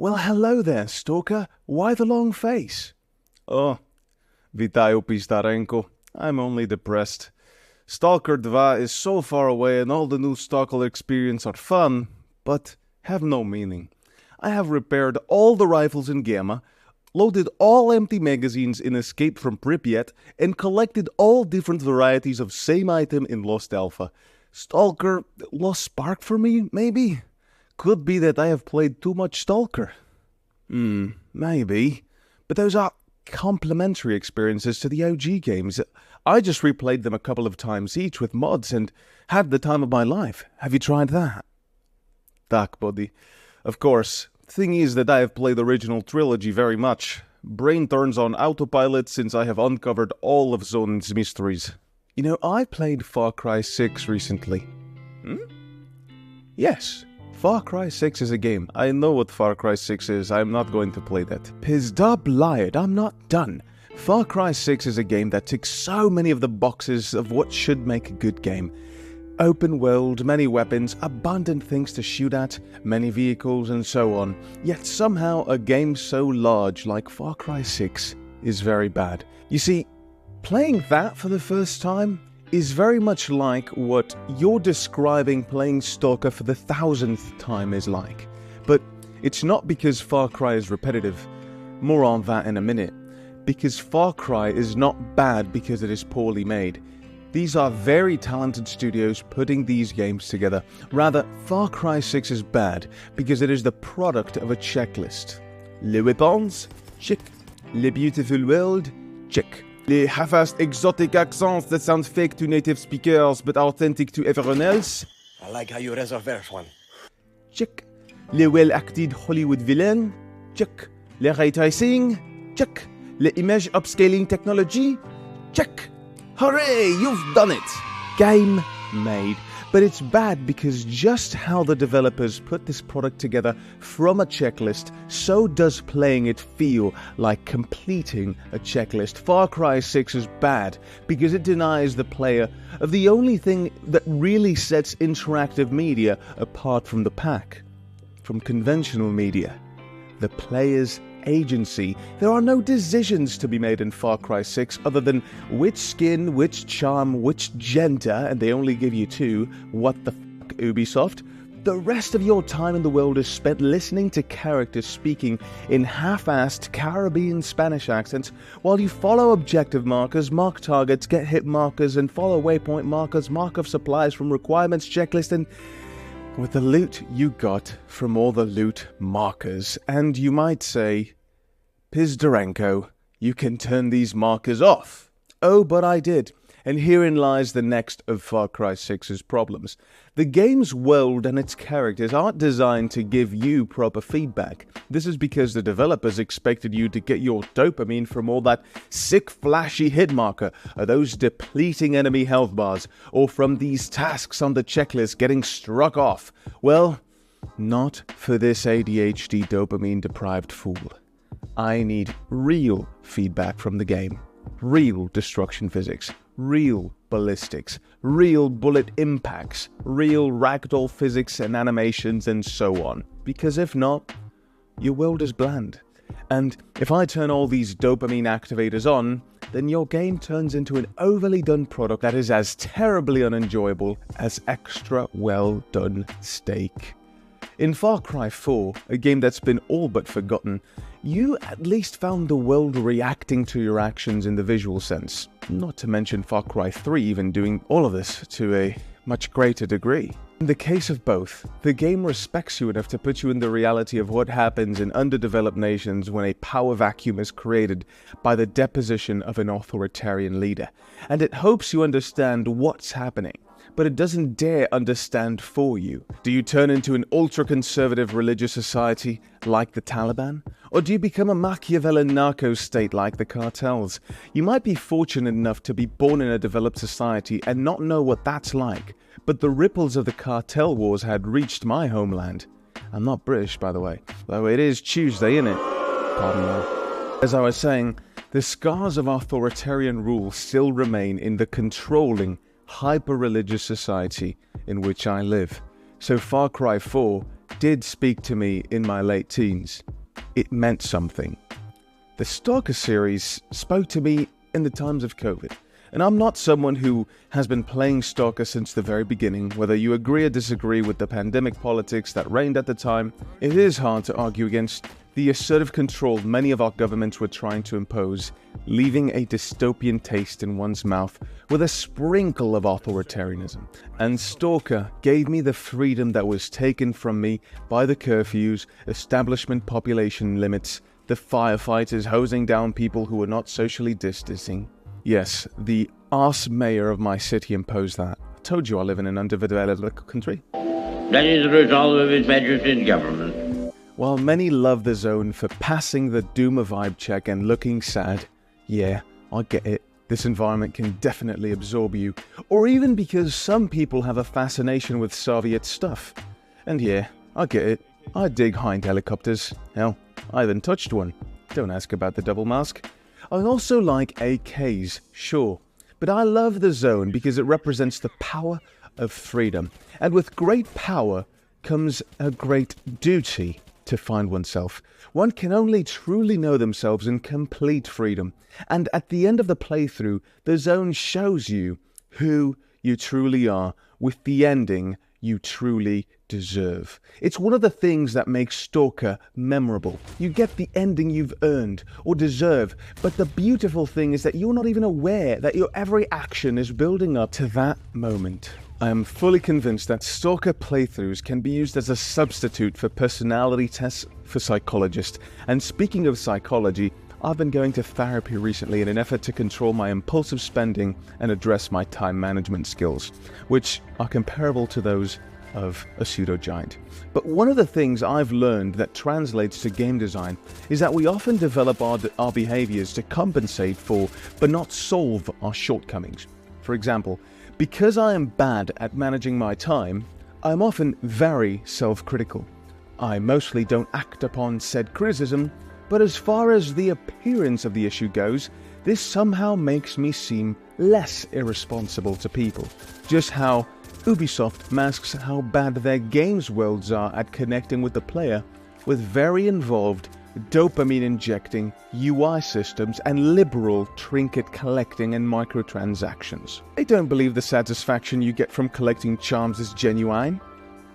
Well, hello there, Stalker. Why the long face? Oh, Vitajo Pistarenko. I'm only depressed. Stalker 2 is so far away and all the new Stalker experience are fun, but have no meaning. I have repaired all the rifles in Gamma, loaded all empty magazines in Escape from Pripyat, and collected all different varieties of same item in Lost Alpha. Stalker lost spark for me, maybe? Could be that I have played too much Stalker. Maybe. But those are complementary experiences to the OG games. I just replayed them a couple of times each with mods and had the time of my life. Have you tried that? Tak, buddy. Of course. Thing is that I have played the original trilogy very much. Brain turns on autopilot since I have uncovered all of Zon's mysteries. You know, I played Far Cry 6 recently. Yes. Far Cry 6 is a game. I know what Far Cry 6 is. I'm not going to play that. Pizdub lied. I'm not done. Far Cry 6 is a game that ticks so many of the boxes of what should make a good game. Open world, many weapons, abundant things to shoot at, many vehicles and so on. Yet somehow a game so large like Far Cry 6 is very bad. You see, playing that for the first time is very much like what you're describing playing Stalker for the 1000th time is like. But it's not because Far Cry is repetitive. More on that in a minute. Because Far Cry is not bad because it is poorly made. These are very talented studios putting these games together. Rather, Far Cry 6 is bad because it is the product of a checklist. Les weapons? Check. Le beautiful world? Check. Les half-assed exotic accents that sound fake to native speakers but authentic to everyone else? I like how you reserve one. Check. Les well-acted Hollywood villain? Check. Les ray tracing? Check. Les image upscaling technology? Check. Hooray! You've done it! Game made. But it's bad because just how the developers put this product together from a checklist, so does playing it feel like completing a checklist. Far Cry 6 is bad because it denies the player of the only thing that really sets interactive media apart from the pack, from conventional media, the player's agency. There are no decisions to be made in Far Cry 6 other than which skin, which charm, which gender, and they only give you 2. What the fuck, Ubisoft? The rest of your time in the world is spent listening to characters speaking in half-assed Caribbean Spanish accents while you follow objective markers, mark targets, get hit markers, and follow waypoint markers, mark of supplies from requirements checklist, and with the loot you got from all the loot markers. And you might say, Pizdarenko, you can turn these markers off. Oh, but I did. And herein lies the next of Far Cry 6's problems. The game's world and its characters aren't designed to give you proper feedback. This is because the developers expected you to get your dopamine from all that sick flashy hit marker, or those depleting enemy health bars, or from these tasks on the checklist getting struck off. Well, not for this ADHD dopamine deprived fool. I need real feedback from the game. Real destruction physics, real ballistics, real bullet impacts, real ragdoll physics and animations and so on. Because if not, your world is bland. And if I turn all these dopamine activators on, then your game turns into an overly done product that is as terribly unenjoyable as extra well done steak. In Far Cry 4, a game that's been all but forgotten, you at least found the world reacting to your actions in the visual sense. Not to mention Far Cry 3 even doing all of this to a much greater degree. In the case of both, the game respects you enough to put you in the reality of what happens in underdeveloped nations when a power vacuum is created by the deposition of an authoritarian leader, and it hopes you understand what's happening. But it doesn't dare understand for you. Do you turn into an ultra-conservative religious society like the Taliban? Or do you become a Machiavellian narco state like the cartels? You might be fortunate enough to be born in a developed society and not know what that's like, but the ripples of the cartel wars had reached my homeland. I'm not British, by the way, though it is Tuesday, innit? Pardon me. As I was saying, the scars of authoritarian rule still remain in the controlling, hyper-religious society in which I live. So Far Cry 4 did speak to me in my late teens. It meant something. The Stalker series spoke to me in the times of COVID. And I'm not someone who has been playing Stalker since the very beginning. Whether you agree or disagree with the pandemic politics that reigned at the time, it is hard to argue against the assertive control many of our governments were trying to impose, leaving a dystopian taste in one's mouth with a sprinkle of authoritarianism. And Stalker gave me the freedom that was taken from me by the curfews, establishment population limits, the firefighters hosing down people who were not socially distancing. Yes, the arse mayor of my city imposed that. I told you I live in an underdeveloped country. That is the result of His Majesty's government. While many love the zone for passing the Doomer vibe check and looking sad, yeah, I get it. This environment can definitely absorb you. Or even because some people have a fascination with Soviet stuff. And yeah, I get it. I dig hind helicopters. Hell, I haven't touched one. Don't ask about the double mask. I also like AKs, sure, but I love the zone because it represents the power of freedom. And with great power comes a great duty to find oneself. One can only truly know themselves in complete freedom. And at the end of the playthrough, the zone shows you who you truly are with the ending you truly deserve. It's one of the things that makes Stalker memorable. You get the ending you've earned or deserve, but the beautiful thing is that you're not even aware that your every action is building up to that moment. I am fully convinced that Stalker playthroughs can be used as a substitute for personality tests for psychologists. And speaking of psychology, I've been going to therapy recently in an effort to control my impulsive spending and address my time management skills, which are comparable to those of a pseudo-giant. But one of the things I've learned that translates to game design is that we often develop our behaviors to compensate for, but not solve our shortcomings. For example, because I am bad at managing my time, I'm often very self-critical. I mostly don't act upon said criticism, but as far as the appearance of the issue goes, this somehow makes me seem less irresponsible to people. Just how Ubisoft masks how bad their games worlds are at connecting with the player with very involved, dopamine-injecting UI systems and liberal trinket collecting and microtransactions. I don't believe the satisfaction you get from collecting charms is genuine,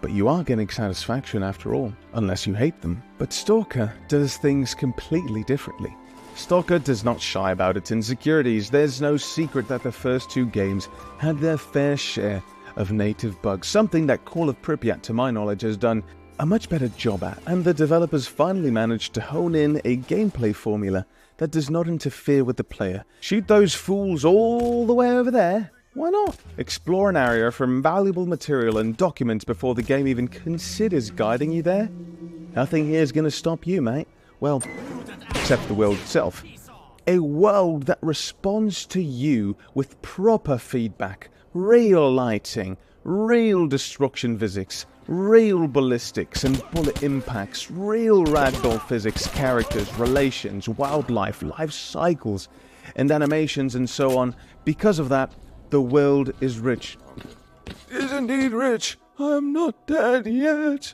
but you are getting satisfaction after all, unless you hate them. But Stalker does things completely differently. Stalker does not shy about its insecurities. There's no secret that the first two games had their fair share of native bugs, something that Call of Pripyat, to my knowledge, has done a much better job at, and the developers finally managed to hone in a gameplay formula that does not interfere with the player. Shoot those fools all the way over there? Why not? Explore an area for valuable material and documents before the game even considers guiding you there? Nothing here is going to stop you, mate. Well, except the world itself. A world that responds to you with proper feedback, real lighting, real destruction physics, real ballistics and bullet impacts, real ragdoll physics, characters, relations, wildlife, life cycles, and animations and so on. Because of that, the world is rich. Is indeed rich. I'm not dead yet.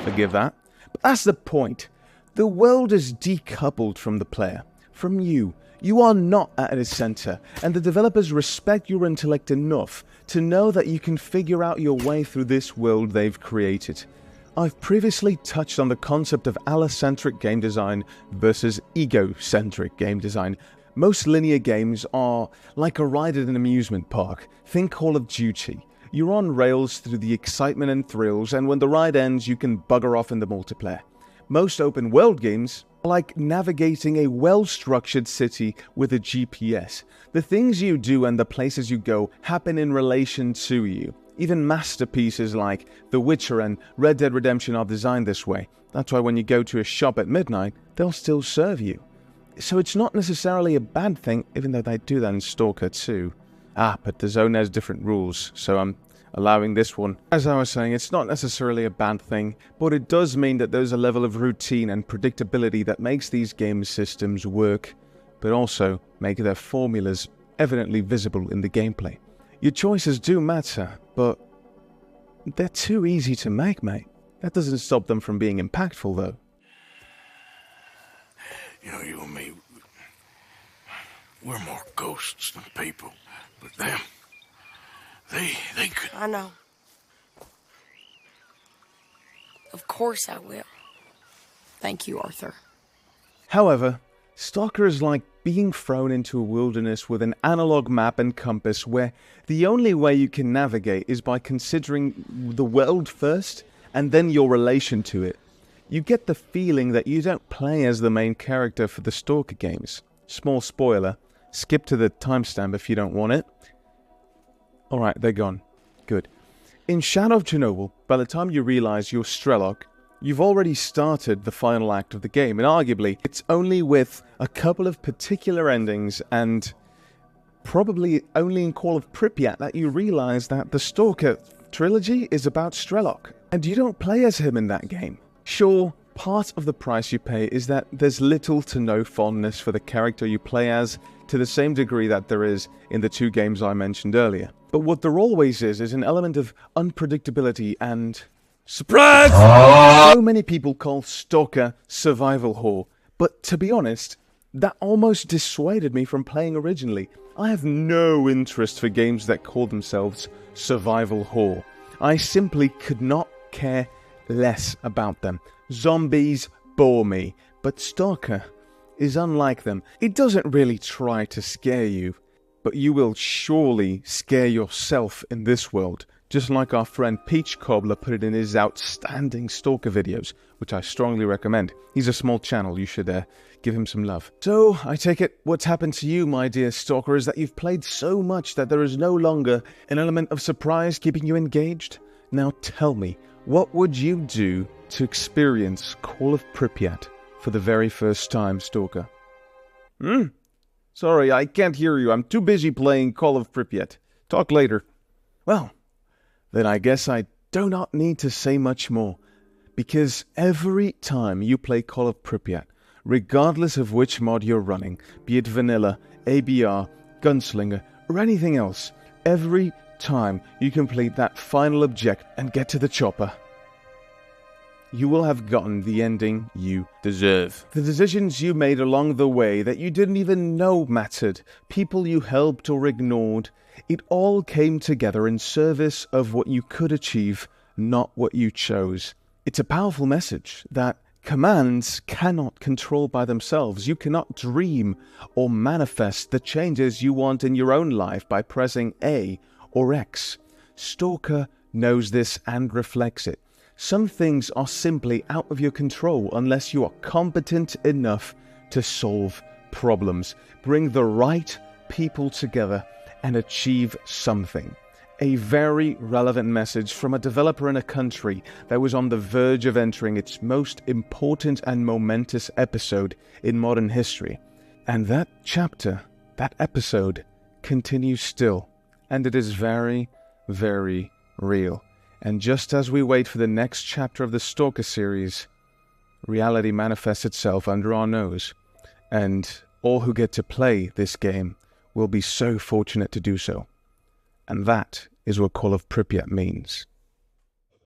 Forgive that. But that's the point. The world is decoupled from the player, from you. You are not at its center, and the developers respect your intellect enough to know that you can figure out your way through this world they've created. I've previously touched on the concept of allocentric game design versus egocentric game design. Most linear games are like a ride at an amusement park. Think Call of Duty. You're on rails through the excitement and thrills, and when the ride ends, you can bugger off in the multiplayer. Most open world games are like navigating a well-structured city with a GPS. The things you do and the places you go happen in relation to you. Even masterpieces like The Witcher and Red Dead Redemption are designed this way. That's why when you go to a shop at midnight, they'll still serve you. So it's not necessarily a bad thing, even though they do that in Stalker too. But the zone has different rules, so I'm allowing this one. As I was saying, it's not necessarily a bad thing, but it does mean that there's a level of routine and predictability that makes these game systems work, but also make their formulas evidently visible in the gameplay. Your choices do matter, but they're too easy to make, mate. That doesn't stop them from being impactful, though. You know, you and me, we're more ghosts than people. But them, they could... I know. Of course I will. Thank you, Arthur. However, Stalker is like being thrown into a wilderness with an analog map and compass where the only way you can navigate is by considering the world first and then your relation to it. You get the feeling that you don't play as the main character for the Stalker games. Small spoiler, skip to the timestamp if you don't want it. Alright, they're gone. Good. In Shadow of Chernobyl, by the time you realize you're S.T.A.L.K.E.R, you've already started the final act of the game, and arguably, it's only with a couple of particular endings and probably only in Call of Pripyat that you realize that the Stalker trilogy is about S.T.A.L.K.E.R, and you don't play as him in that game. Sure, part of the price you pay is that there's little to no fondness for the character you play as, to the same degree that there is in the two games I mentioned earlier. But what there always is an element of unpredictability and... surprise! So many people call Stalker survival horror, but to be honest, that almost dissuaded me from playing originally. I have no interest for games that call themselves survival horror. I simply could not care less about them. Zombies bore me, but Stalker is unlike them. It doesn't really try to scare you, but you will surely scare yourself in this world, just like our friend Peach Cobbler put it in his outstanding Stalker videos, which I strongly recommend. He's a small channel, you should give him some love. So, I take it what's happened to you, my dear Stalker, is that you've played so much that there is no longer an element of surprise keeping you engaged? Now tell me, what would you do to experience Call of Pripyat for the very first time, Stalker? Sorry, I can't hear you. I'm too busy playing Call of Pripyat. Talk later. Well, then I guess I do not need to say much more. Because every time you play Call of Pripyat, regardless of which mod you're running, be it vanilla, ABR, gunslinger, or anything else, every time you complete that final object and get to the chopper, you will have gotten the ending you deserve. The decisions you made along the way that you didn't even know mattered, people you helped or ignored, it all came together in service of what you could achieve, not what you chose. It's a powerful message that commands cannot control by themselves. You cannot dream or manifest the changes you want in your own life by pressing A or X. Stalker knows this and reflects it. Some things are simply out of your control unless you are competent enough to solve problems, bring the right people together, and achieve something. A very relevant message from a developer in a country that was on the verge of entering its most important and momentous episode in modern history. And that chapter, that episode, continues still. And it is very, very real. And just as we wait for the next chapter of the Stalker series, reality manifests itself under our nose. And all who get to play this game will be so fortunate to do so. And that is what Call of Pripyat means.